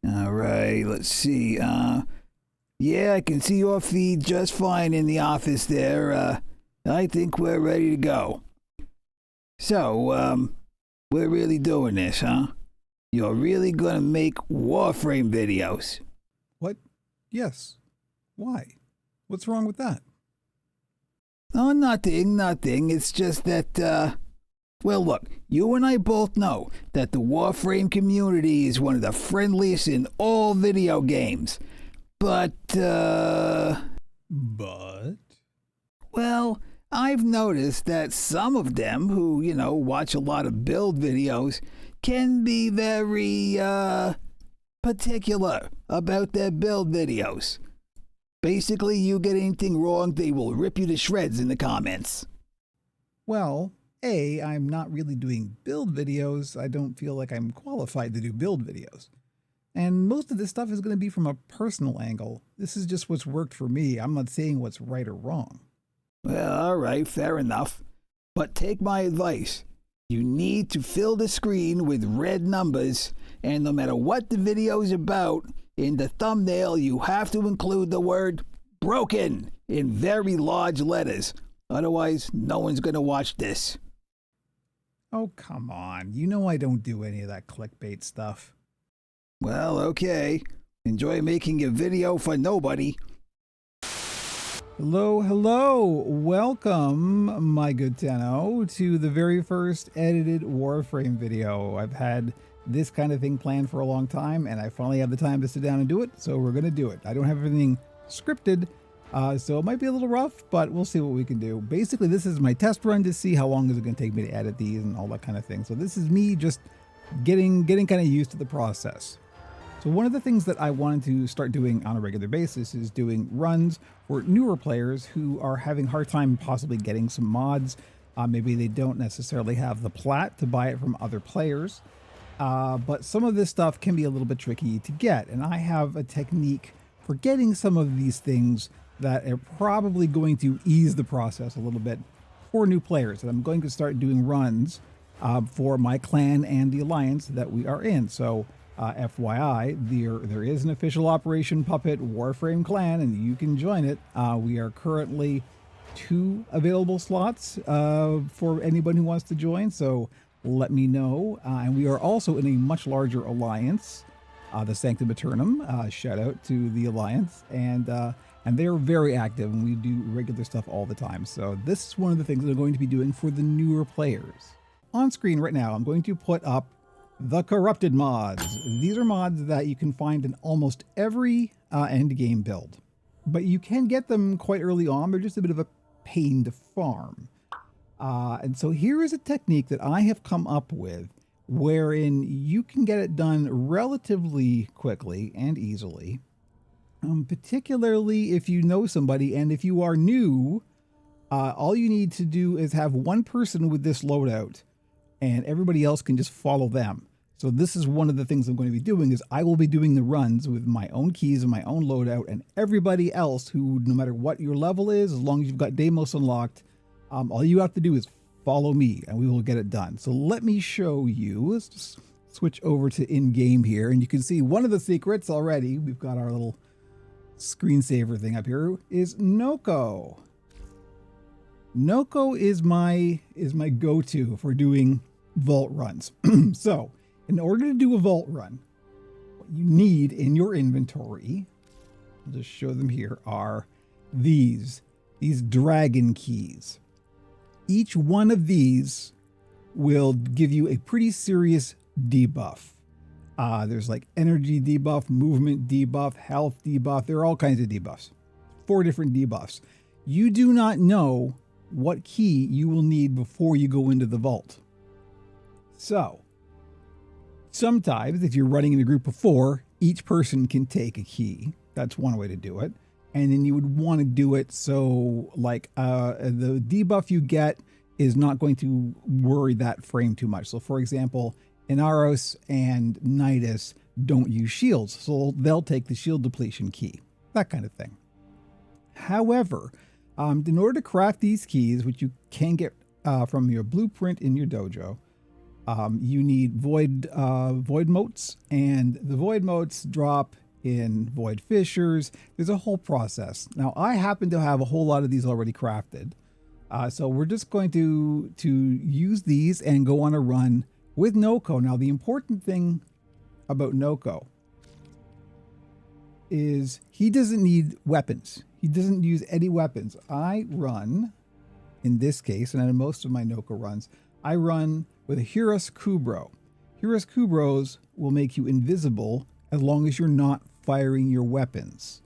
All right, let's see. Yeah, I can see your feed just fine in the office there. I think we're ready to go. So, we're really doing this, huh? You're really gonna make Warframe videos? What? Yes. Why? What's wrong with that? Oh, nothing. It's just that, well, look, you and I both know that the Warframe community is one of the friendliest in all video games. But, well, I've noticed that some of them who, watch a lot of build videos can be very, particular about their build videos. Basically, you get anything wrong, they will rip you to shreds in the comments. Well, I'm not really doing build videos. I don't feel like I'm qualified to do build videos. And most of this stuff is going to be from a personal angle. This is just what's worked for me. I'm not saying what's right or wrong. Well, all right, fair enough. But take my advice. You need to fill the screen with red numbers, and no matter what the video is about, in the thumbnail you have to include the word broken in very large letters. Otherwise, no one's going to watch this. Oh, come on. You know I don't do any of that clickbait stuff. Well, okay. Enjoy making a video for nobody. Hello. Welcome, my good Tenno, to the very first edited Warframe video. I've had this kind of thing planned for a long time, and I finally have the time to sit down and do it, so we're going to do it. I don't have everything scripted, so it might be a little rough, but we'll see what we can do. Basically, this is my test run to see how long is it going to take me to edit these and all that kind of thing. So this is me just getting kind of used to the process. So one of the things that I wanted to start doing on a regular basis is doing runs for newer players who are having a hard time possibly getting some mods. Maybe they don't necessarily have the plat to buy it from other players. But some of this stuff can be a little bit tricky to get. And I have a technique for getting some of these things that are probably going to ease the process a little bit for new players. And I'm going to start doing runs for my clan and the alliance that we are in. So FYI, there is an official Operation Puppet Warframe clan, and you can join it. We are currently 2 available slots for anyone who wants to join, so let me know. And we are also in a much larger alliance, the Sanctum Eternum. Shout out to the alliance, and they're very active, and we do regular stuff all the time. So this is one of the things that I'm going to be doing for the newer players. On screen right now, I'm going to put up the corrupted mods. These are mods that you can find in almost every end game build, but you can get them quite early on. They're just a bit of a pain to farm. And so here is a technique that I have come up with wherein you can get it done relatively quickly and easily, particularly if you know somebody. And if you are new, all you need to do is have one person with this loadout and everybody else can just follow them. So this is one of the things I'm going to be doing is I will be doing the runs with my own keys and my own loadout, and everybody else who, no matter what your level is, as long as you've got Deimos unlocked, all you have to do is follow me and we will get it done. So let me show you. Let's just switch over to in-game here, and you can see one of the secrets already. We've got our little screensaver thing up here is Noko. Noko is my go-to for doing vault runs. So in order to do a vault run, what you need in your inventory, I'll just show them here, are these dragon keys. Each one of these will give you a pretty serious debuff. There's like energy debuff, movement debuff, health debuff. There are all kinds of debuffs. 4 different debuffs. You do not know what key you will need before you go into the vault. So sometimes if you're running in a group of 4, each person can take a key. That's one way to do it. And then you would want to do it so like the debuff you get is not going to worry that frame too much. So for example, Inaros and Nidus don't use shields, so they'll take the shield depletion key, that kind of thing. However, in order to craft these keys, which you can get from your blueprint in your dojo, You need void motes, and the void motes drop in void fissures. There's a whole process. Now, I happen to have a whole lot of these already crafted. So we're just going to use these and go on a run with Noko. Now, the important thing about Noko is he doesn't need weapons. He doesn't use any weapons. I run, in this case, and in most of my Noko runs, I run with a Hiras Kubro. Hiras Kubros will make you invisible as long as you're not firing your weapons.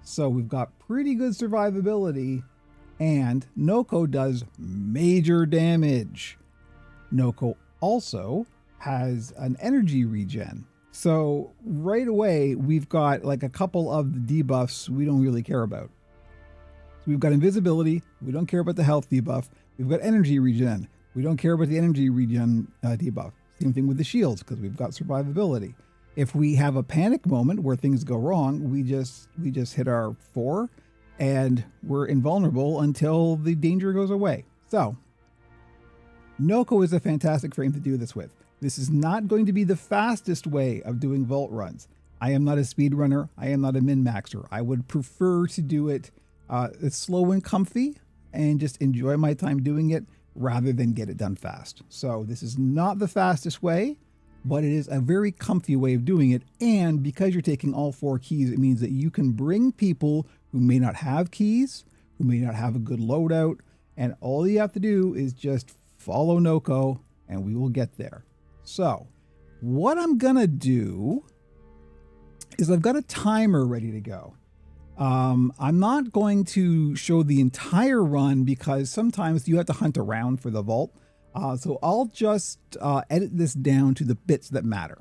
So we've got pretty good survivability, and Noko does major damage. Noko also has an energy regen. So right away, we've got like a couple of the debuffs we don't really care about. So we've got invisibility. We don't care about the health debuff. We've got energy regen. We don't care about the energy regen debuff. Same thing with the shields, because we've got survivability. If we have a panic moment where things go wrong, we just hit our 4 and we're invulnerable until the danger goes away. So Noko is a fantastic frame to do this with. This is not going to be the fastest way of doing vault runs. I am not a speedrunner. I am not a min-maxer. I would prefer to do it slow and comfy and just enjoy my time doing it rather than get it done fast. So this is not the fastest way, but it is a very comfy way of doing it. And because you're taking all 4 keys, it means that you can bring people who may not have keys, who may not have a good loadout, and all you have to do is just follow Noko and we will get there. So what I'm gonna do is I've got a timer ready to go. I'm not going to show the entire run because sometimes you have to hunt around for the vault. So I'll just edit this down to the bits that matter.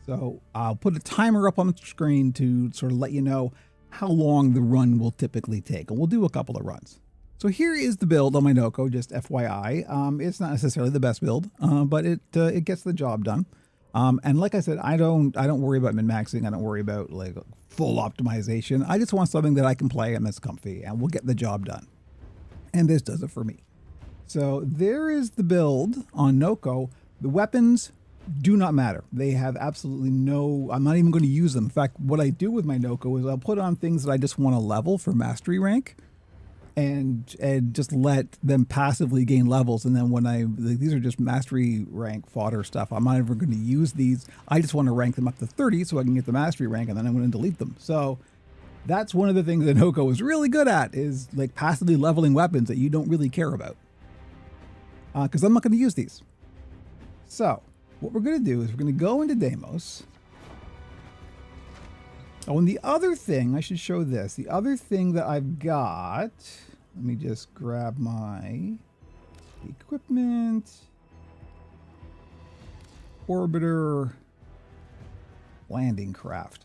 So I'll put a timer up on the screen to sort of let you know how long the run will typically take. And we'll do a couple of runs. So here is the build on my Noko, just FYI. It's not necessarily the best build, but it gets the job done. And like I said, I don't worry about min-maxing. I don't worry about like full optimization. I just want something that I can play and that's comfy and will get the job done. And this does it for me. So there is the build on Noko. The weapons do not matter. They have absolutely no, I'm not even going to use them. In fact, what I do with my Noko is I'll put on things that I just want to level for mastery rank and just let them passively gain levels. And then when these are just mastery rank fodder stuff, I'm not ever going to use these. I just want to rank them up to 30 so I can get the mastery rank, and then I'm going to delete them. So that's one of the things that Noko is really good at, is like passively leveling weapons that you don't really care about. Because I'm not going to use these. So what we're going to do is we're going to go into Deimos. Oh, and the other thing, I should show this. The other thing that I've got, let me just grab my equipment, orbiter, landing craft.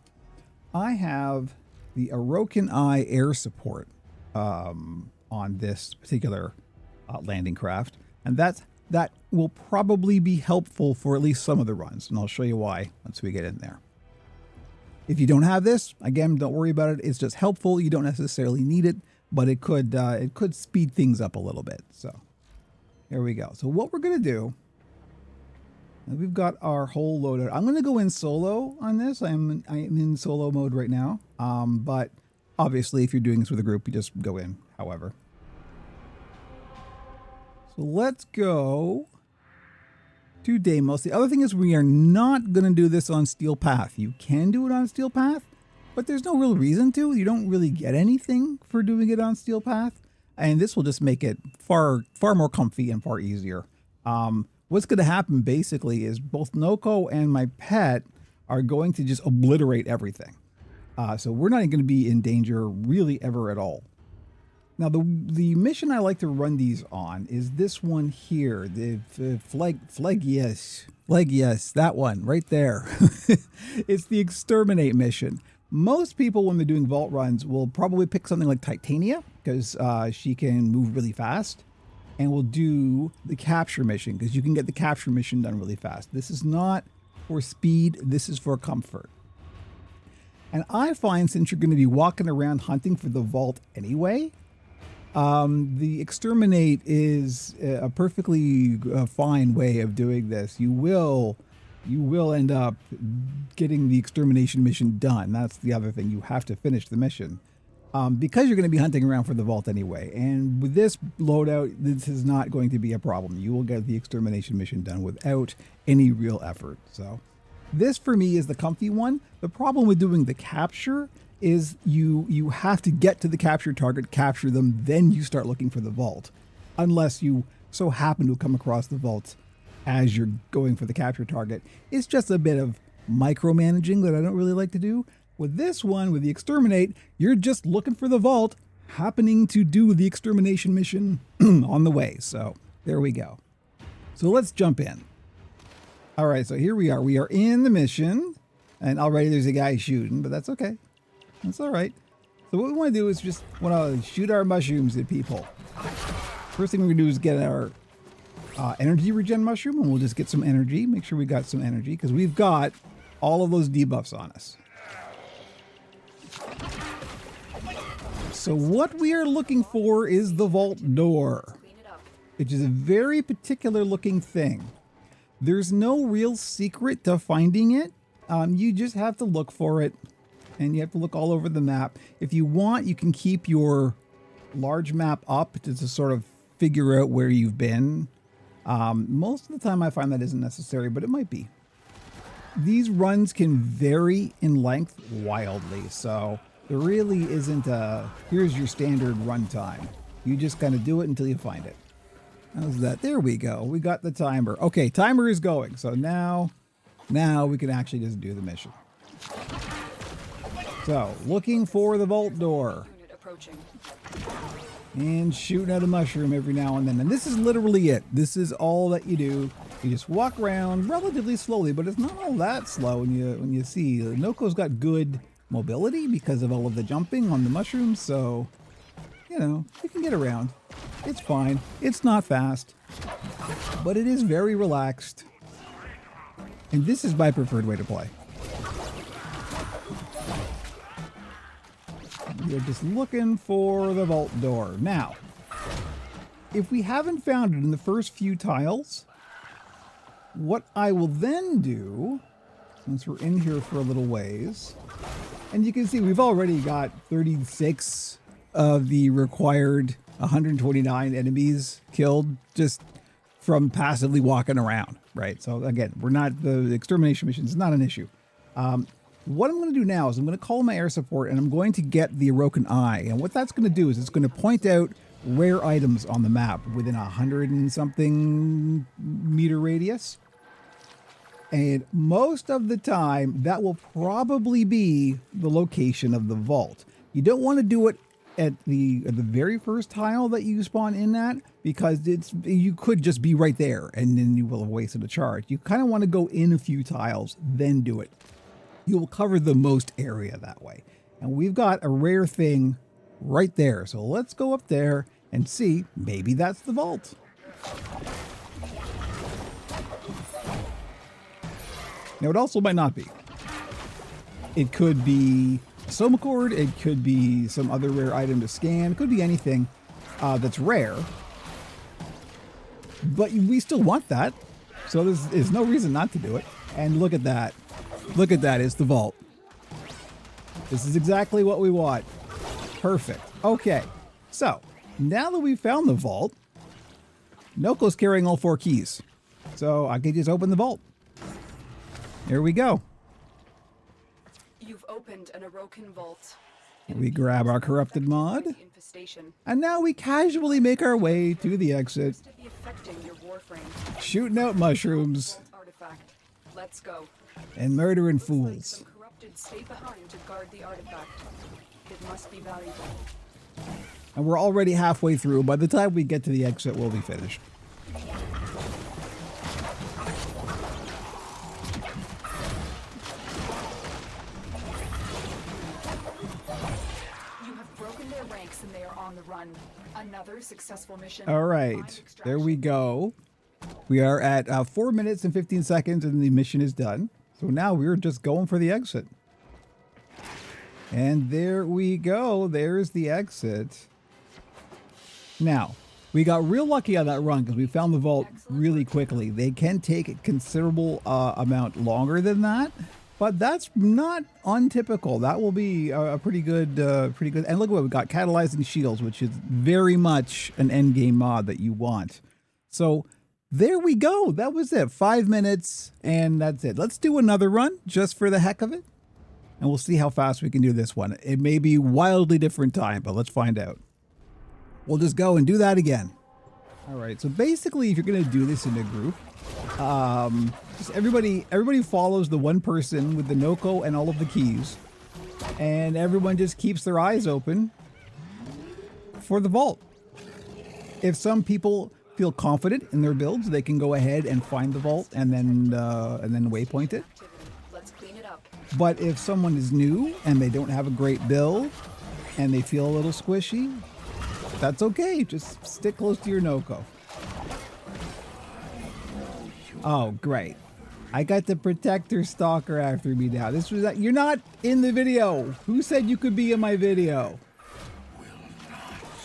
I have the Orokin air support on this particular landing craft, and that will probably be helpful for at least some of the runs, and I'll show you why once we get in there. If you don't have this, again, don't worry about it. It's just helpful. You don't necessarily need it, but it could speed things up a little bit. So here we go. So what we're going to do, we've got our whole loadout. I'm going to go in solo on this. I'm in solo mode right now. But obviously, if you're doing this with a group, you just go in however. So let's go to Deimos. The other thing is we are not going to do this on Steel Path. You can do it on Steel Path, but there's no real reason to. You don't really get anything for doing it on Steel Path, and this will just make it far more comfy and far easier. What's going to happen basically is both Noko and my pet are going to just obliterate everything. So we're not going to be in danger really ever at all. Now, the mission I like to run these on is this one here, the Phlegius, that one right there. It's the Exterminate mission. Most people, when they're doing vault runs, will probably pick something like Titania, because she can move really fast, and will do the Capture mission, because you can get the Capture mission done really fast. This is not for speed, this is for comfort. And I find, since you're going to be walking around hunting for the vault anyway, The exterminate is a perfectly fine way of doing this. You will end up getting the extermination mission done. That's the other thing. You have to finish the mission. Because you're going to be hunting around for the vault anyway. And with this loadout, this is not going to be a problem. You will get the extermination mission done without any real effort. So this for me is the comfy one. The problem with doing the capture is you have to get to the capture target, capture them, then you start looking for the vault. Unless you so happen to come across the vault as you're going for the capture target. It's just a bit of micromanaging that I don't really like to do. With this one, with the exterminate, you're just looking for the vault, happening to do the extermination mission on the way. So there we go. So let's jump in. All right, so here we are. We are in the mission, and already there's a guy shooting, but that's okay. That's all right. So what we want to do is just want to shoot our mushrooms at people. First thing we're going to do is get our energy regen mushroom, and we'll just get some energy. Make sure we got some energy, because we've got all of those debuffs on us. So what we are looking for is the vault door, which is a very particular looking thing. There's no real secret to finding it. You just have to look for it, and you have to look all over the map. If you want, you can keep your large map up to sort of figure out where you've been. Most of the time I find that isn't necessary, but it might be. These runs can vary in length wildly, so there really isn't a, here's your standard run time. You just kind of do it until you find it. How's that? There we go. We got the timer. Okay, timer is going. So now we can actually just do the mission. So, looking for the vault door. And shooting out a mushroom every now and then. And this is literally it. This is all that you do. You just walk around relatively slowly, but it's not all that slow when you see. Noko's got good mobility because of all of the jumping on the mushrooms, so you know, you can get around. It's fine. It's not fast, but it is very relaxed. And this is my preferred way to play. We're just looking for the vault door. Now, if we haven't found it in the first few tiles, what I will then do, since we're in here for a little ways, and you can see we've already got 36 of the required 129 enemies killed just from passively walking around, right? So again, we're not, the extermination mission is not an issue. What I'm going to do now is I'm going to call my air support, and I'm going to get the Orokin Eye. And what that's going to do is it's going to point out rare items on the map within 100 and something meter radius. And most of the time, that will probably be the location of the vault. You don't want to do it at the very first tile that you spawn in at, because you could just be right there, and then you will have wasted a charge. You kind of want to go in a few tiles, then do it. You will cover the most area that way. And we've got a rare thing right there. So let's go up there and see. Maybe that's the vault. Now, it also might not be. It could be a soma cord. It could be some other rare item to scan. It could be anything that's rare. But we still want that. So there's no reason not to do it. And look at that. Look at that. It's the vault. This is exactly what we want. Perfect. Okay. So now that we've found the vault, Noko's carrying all 4 keys. So I can just open the vault. Here we go. You've opened an Orokin Vault. We grab our corrupted mod, and now we casually make our way to the exit, shooting out mushrooms, Let's go. and murdering fools. Corrupted stay behind to guard the artifact. It must be valuable. And we're already halfway through. By the time we get to the exit, we'll be finished. And they are on the run. Another successful mission. All right, there we go. We are at 4 minutes and 15 seconds, and the mission is done. So now we're just going for the exit. And there we go. There's the exit. Now, we got real lucky on that run because we found the vault really quickly. They can take a considerable amount longer than that, but that's not untypical. That will be a pretty good. And look what we got: catalyzing shields, which is very much an end game mod that you want. So there we go. That was it. 5 minutes, and that's it. Let's do another run just for the heck of it, and we'll see how fast we can do this one. It may be wildly different time, but let's find out. We'll just go and do that again. All right, so basically if you're gonna do this in a group, just everybody follows the one person with the Noko and all of the keys, and everyone just keeps their eyes open for the vault. If some people feel confident in their builds, they can go ahead and find the vault and then waypoint it. Let's clean it up. But if someone is new and they don't have a great build and they feel a little squishy, that's okay. Just stick close to your Noko. Oh, great. I got the protector stalker after me now. This was you're not in the video. Who said you could be in my video?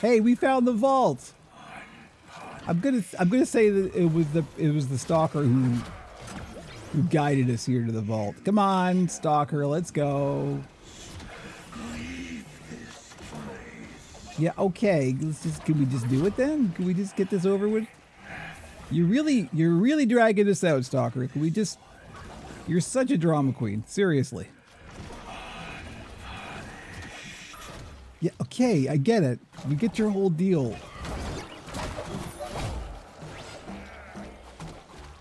Hey, we found the vault. I'm gonna say that it was the stalker who guided us here to the vault. Come on, stalker, let's go. Yeah, okay. Can we just do it then? Can we just get this over with? You're really dragging us out, stalker. Can we just? You're such a drama queen. Seriously. Yeah, okay, I get it. We get your whole deal.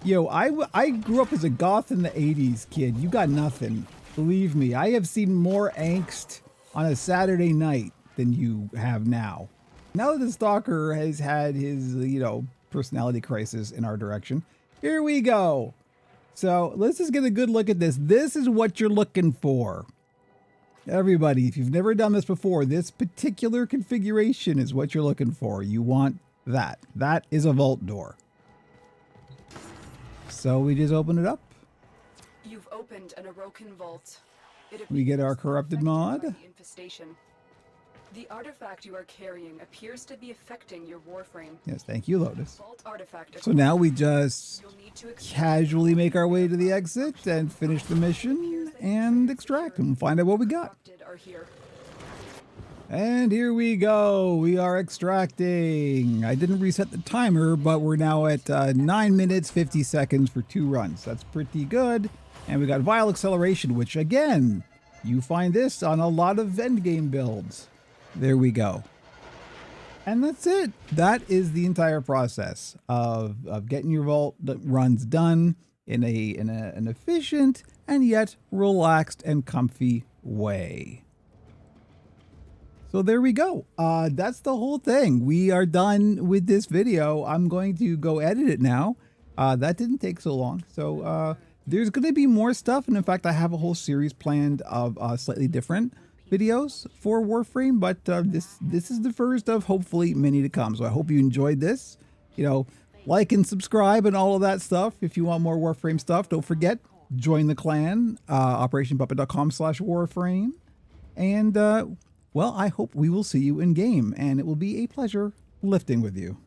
Yo, I grew up as a goth in the 80s, kid. You got nothing. Believe me, I have seen more angst on a Saturday night than you have now. Now that the stalker has had his, personality crisis in our direction, here we go. So let's just get a good look at this. This is what you're looking for. Everybody, if you've never done this before, this particular configuration is what you're looking for. You want that. That is a vault door. So we just open it up. You've opened an Orokin Vault. We get our corrupted mod. Infestation. The artifact you are carrying appears to be affecting your Warframe. Yes, thank you, Lotus. Vault artifact. So now we just casually make our way to the exit and finish the mission and extract and find out what we got. And here we go. We are extracting. I didn't reset the timer, but we're now at 9 minutes, 50 seconds for 2 runs. That's pretty good. And we got Vile Acceleration, which again, you find this on a lot of endgame builds. There we go. And that's it. That is the entire process of getting your vault runs done in an efficient and yet relaxed and comfy way. So there we go. That's the whole thing. We are done with this video. I'm going to go edit it now. That didn't take so long. So there's going to be more stuff. And in fact, I have a whole series planned of slightly different videos for Warframe. But this is the first of hopefully many to come. So I hope you enjoyed this. Like and subscribe and all of that stuff. If you want more Warframe stuff, don't forget, join the clan, operationpuppet.com/Warframe. And well, I hope we will see you in game, and it will be a pleasure lifting with you.